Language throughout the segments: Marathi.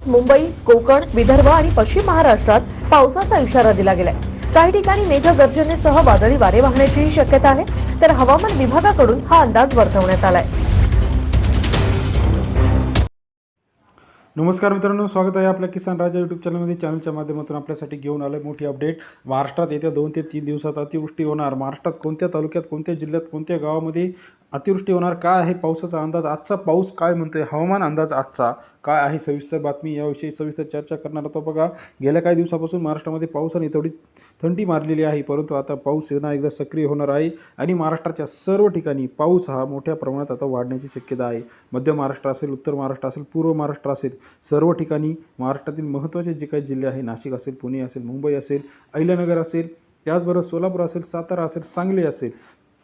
मुंबई, कोकण, विदर्भ आणि पश्चिम महाराष्ट्रात पावसाचा इशारा दिला गेलाय। काही ठिकाणी मेघगर्जनेसह वादळी वारे वाहण्याचीही शक्यता आहे, तर हवामान विभागाकडून हा अंदाज वर्तवण्यात आलाय। नमस्कार मित्रांनो, स्वागत आहे आपल्या किसान राजा यूट्यूब चॅनलमध्ये। चॅनलच्या माध्यमातून आपल्यासाठी घेऊन आले मोठी अपडेट। महाराष्ट्रात येत्या 2 ते 3 दिवसात अतिवृष्टी होणार। महाराष्ट्रात कोणत्या तालुक्यात, कोणत्या जिल्ह्यात, कोणत्या गावामध्ये अतिवृष्टी होणार, काय आहे पावसाचा अंदाज, आजचा पाऊस काय म्हणतोय, हवामान अंदाज आजचा काय आहे, सविस्तर बातमी याविषयी सविस्तर चर्चा करणार आहोत। बघा, गेल्या काही दिवसापासून महाराष्ट्रामध्ये पावसाने थोडी थंडी मारलेली आहे, परंतु आता पाऊस पुन्हा एकदा सक्रिय होणार आहे आणि महाराष्ट्राच्या सर्व ठिकाणी पाऊस हा मोठ्या प्रमाणात आता वाढण्याची शक्यता आहे। मध्य महाराष्ट्र असेल, उत्तर महाराष्ट्र असेल, पूर्व महाराष्ट्र असेल, सर्व ठिकाणी महाराष्ट्रातील महत्त्वाचे जे काही जिल्हे आहे, नाशिक असेल, पुणे असेल, मुंबई असेल, अहिल्यानगर असेल, त्याचबरोबर सोलापूर असेल, सातारा असेल, सांगली असेल,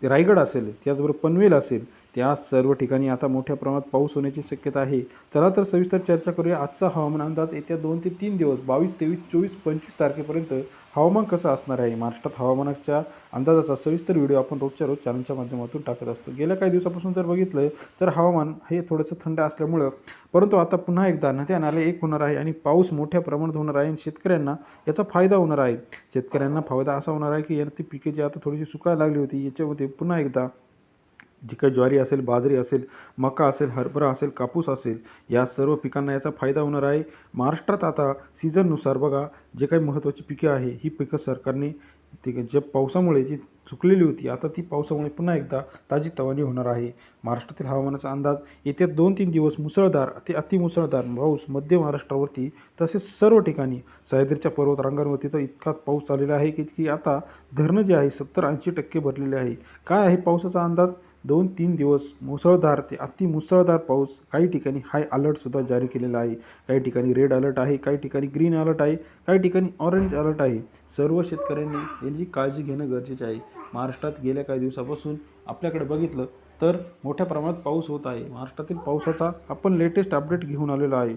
रायगड असेल, त्याचबरोबर पनवेल असेल, त्या सर्व ठिकाणी आता मोठ्या प्रमाणात पाऊस होण्याची शक्यता आहे। चला तर सविस्तर चर्चा करूया। आजचा हवामान अंदाज येत्या 2 ते 3 दिवस 22, 23, 24, 25 तारखेपर्यंत हवामान कसं असणार आहे, महाराष्ट्रात हवामानाच्या अंदाजाचा सविस्तर व्हिडिओ आपण रोजच्या रोज चॅनलच्या माध्यमातून टाकत असतो। गेल्या काही दिवसापासून जर बघितलं तर हवामान हे थोडंसं थंड असल्यामुळं, परंतु आता पुन्हा एकदा नद्या नाले एक होणार आहे आणि पाऊस मोठ्या प्रमाणात होणार आहे आणि शेतकऱ्यांना याचा फायदा होणार आहे। शेतकऱ्यांना फायदा असा होणार आहे की ती पिके जी आता थोडीशी सुकायला लागली होती, याच्यामध्ये पुन्हा एकदा जी काही ज्वारी असेल, बाजरी असेल, मका असेल, हरभरा असेल, कापूस असेल, या सर्व पिकांना याचा फायदा होणार आहे। महाराष्ट्रात आता सीझननुसार बघा, जे काही महत्त्वाची पिके आहे, ही पिकं सरकारने जे पावसामुळे जी सुकलेली होती, आता ती पावसामुळे पुन्हा एकदा ताजीतवानी होणार आहे। महाराष्ट्रातील हवामानाचा अंदाज येत्या 2-3 दिवस मुसळधार ते अतिमुसळधार पाऊस मध्य महाराष्ट्रावरती तसेच सर्व ठिकाणी सह्याद्रीच्या पर्वतरांगांवरती तर इतका पाऊस चाललेला आहे की आता धरणं जे आहे 70-80% भरलेले आहे। काय आहे पावसाचा अंदाज? 2-3 दिवस मुसळधार ते अतिमुसळधार पाऊस, काही ठिकाणी हाय अलर्टसुद्धा जारी केलेला आहे, काही ठिकाणी रेड अलर्ट आहे, काही ठिकाणी ग्रीन अलर्ट आहे, काही ठिकाणी ऑरेंज अलर्ट आहे। सर्व शेतकऱ्यांनी याची काळजी घेणं गरजेचं आहे। महाराष्ट्रात गेल्या काही दिवसापासून आपल्याकडे बघितलं तर मोठ्या प्रमाणात पाऊस होत आहे। महाराष्ट्रातील पावसाचा आपण लेटेस्ट अपडेट घेऊन आलेलो आहे।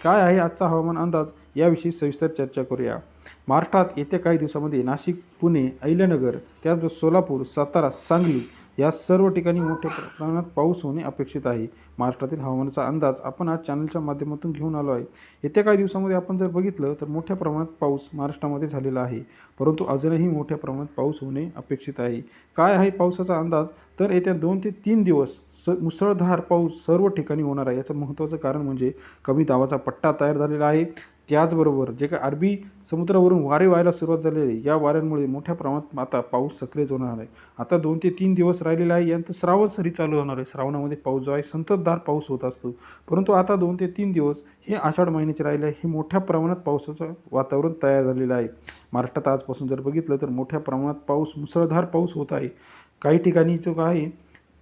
काय आहे आजचा हवामान अंदाज, याविषयी सविस्तर चर्चा करूया। महाराष्ट्रात येत्या काही दिवसामध्ये नाशिक, पुणे, अहिल्यानगर, त्याचबरोबर सोलापूर, सातारा, सांगली या सर्व ठिकाणी मोठ्या प्रमाणात पाऊस होणे अपेक्षित आहे। महाराष्ट्रातील हवामानाचा अंदाज आपण आज चॅनलच्या माध्यमातून घेऊन आलो आहे। येत्या काही दिवसामध्ये आपण जर बघितलं तर मोठ्या प्रमाणात पाऊस महाराष्ट्रामध्ये झालेला आहे, परंतु अजूनही मोठ्या प्रमाणात पाऊस होणे अपेक्षित आहे। काय आहे पावसाचा अंदाज? तर येत्या 2 ते 3 दिवस मुसळधार पाऊस सर्व ठिकाणी होणार आहे। याचं महत्त्वाचं कारण म्हणजे कमी दाबाचा पट्टा तयार झालेला आहे, त्याचबरोबर जे काही अरबी समुद्रावरून वारे व्हायला सुरुवात झालेली आहे, या वाऱ्यांमुळे मोठ्या प्रमाणात आता पाऊस सक्रिय होणार आहे। आता 2 ते 3 दिवस राहिलेला आहे, यानंतर श्रावण सरी चालू होणार आहे। श्रावणामध्ये पाऊस जो आहे संततधार पाऊस होत असतो, परंतु आता 2 ते 3 दिवस हे आषाढ महिन्याचे राहिले आहे, हे मोठ्या प्रमाणात पावसाचं वातावरण तयार झालेलं आहे। महाराष्ट्रात आजपासून जर बघितलं तर मोठ्या प्रमाणात पाऊस, मुसळधार पाऊस होत आहे। काही ठिकाणी जो आहे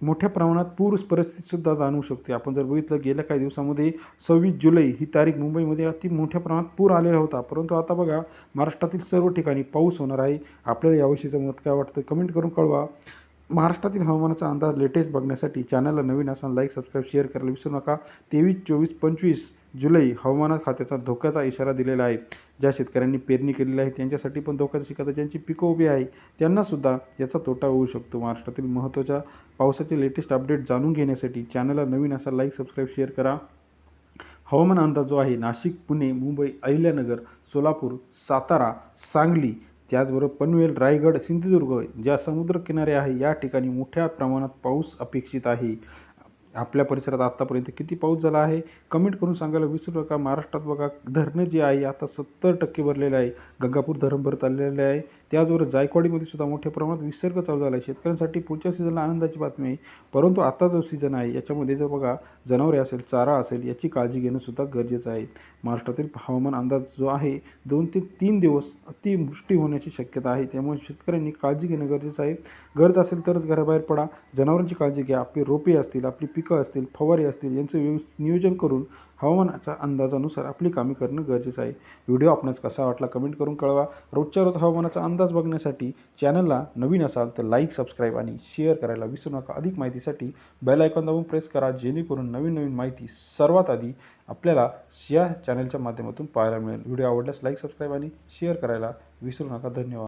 मोठ्या प्रमाणात पूर परिस्थितीसुद्धा जाणवू शकते। आपण जर बघितलं गेल्या काही दिवसामध्ये 26 जुलै ही तारीख मुंबईमध्ये अति मोठ्या प्रमाणात पूर आलेला होता, परंतु आता बघा महाराष्ट्रातील सर्व ठिकाणी पाऊस होणार आहे। आपल्याला याविषयीचं मत काय वाटतं कमेंट करून कळवा। महाराष्ट्रातील हवामानाचा अंदाज लेटेस्ट बघण्यासाठी चॅनलला नवीन असाल लाईक, सबस्क्राईब, शेअर करायला विसरू नका। 23, 24, 25 जुलै हवामान खात्याचा धोक्याचा इशारा दिलेला आहे। ज्या शेतकऱ्यांनी पेरणी केलेली आहे त्यांच्यासाठी पण धोक्याचा इशारा, ज्यांची पिकं उभी आहे त्यांनासुद्धा याचा तोटा होऊ शकतो। महाराष्ट्रातील महत्त्वाच्या पावसाचे लेटेस्ट अपडेट जाणून घेण्यासाठी चॅनलला नवीन असाल लाईक, सबस्क्राईब, शेअर करा। हवामान अंदाज जो आहे नाशिक, पुणे, मुंबई, अहिल्यानगर, सोलापूर, सातारा, सांगली, त्याचबरोबर पनवेल, रायगड, सिंधुदुर्ग ज्या समुद्रकिनारे आहे या ठिकाणी मोठ्या प्रमाणात पाऊस अपेक्षित आहे। आपल्या परिसरात आत्तापर्यंत किती पाऊस झाला आहे कमेंट करून सांगायला विसरू नका। महाराष्ट्रात बघा धरणं जे आहे आता 70% भरलेलं आहे, गंगापूर धरण भरत आलेले आहे, त्याचबरोबर जायकवाडीमध्ये सुद्धा मोठ्या प्रमाणात विसर्ग चालू झाला आहे। शेतकऱ्यांसाठी पुढच्या सीझनला आनंदाची बातमी आहे, परंतु आता जो सीझन आहे याच्यामध्ये जर बघा जनावरे असेल, चारा असेल, याची काळजी घेणं सुद्धा गरजेचं आहे। महाराष्ट्रातील हवामान अंदाज जो आहे 2 ते 3 दिवस अतिवृष्टी होण्याची शक्यता आहे, त्यामुळे शेतकऱ्यांनी काळजी घेणं गरजेचं आहे। गरज असेल तरच घराबाहेर पडा, जनावरांची काळजी घ्या, आपली रोपे असतील, आपली पिकं असतील, फवारे असतील, यांचं व्यवस्थित नियोजन करून हवामानाच्या अंदाजानुसार आपली कामे करणं गरजेचं आहे। व्हिडिओ आपणास कसा वाटला कमेंट करून कळवा। रोजच्या रोज हवामानाचा अंदाज बघण्यासाठी चॅनलला नवीन असाल तर लाईक, सबस्क्राईब आणि शेअर करायला विसरू नका। अधिक माहितीसाठी बेल आयकॉन दाबून प्रेस करा, जेणेकरून नवीन माहिती सर्वात आधी आपल्याला या चॅनलच्या माध्यमातून पाहायला मिळेल। व्हिडिओ आवडल्यास लाईक, सबस्क्राईब आणि शेअर करायला विसरू नका। धन्यवाद।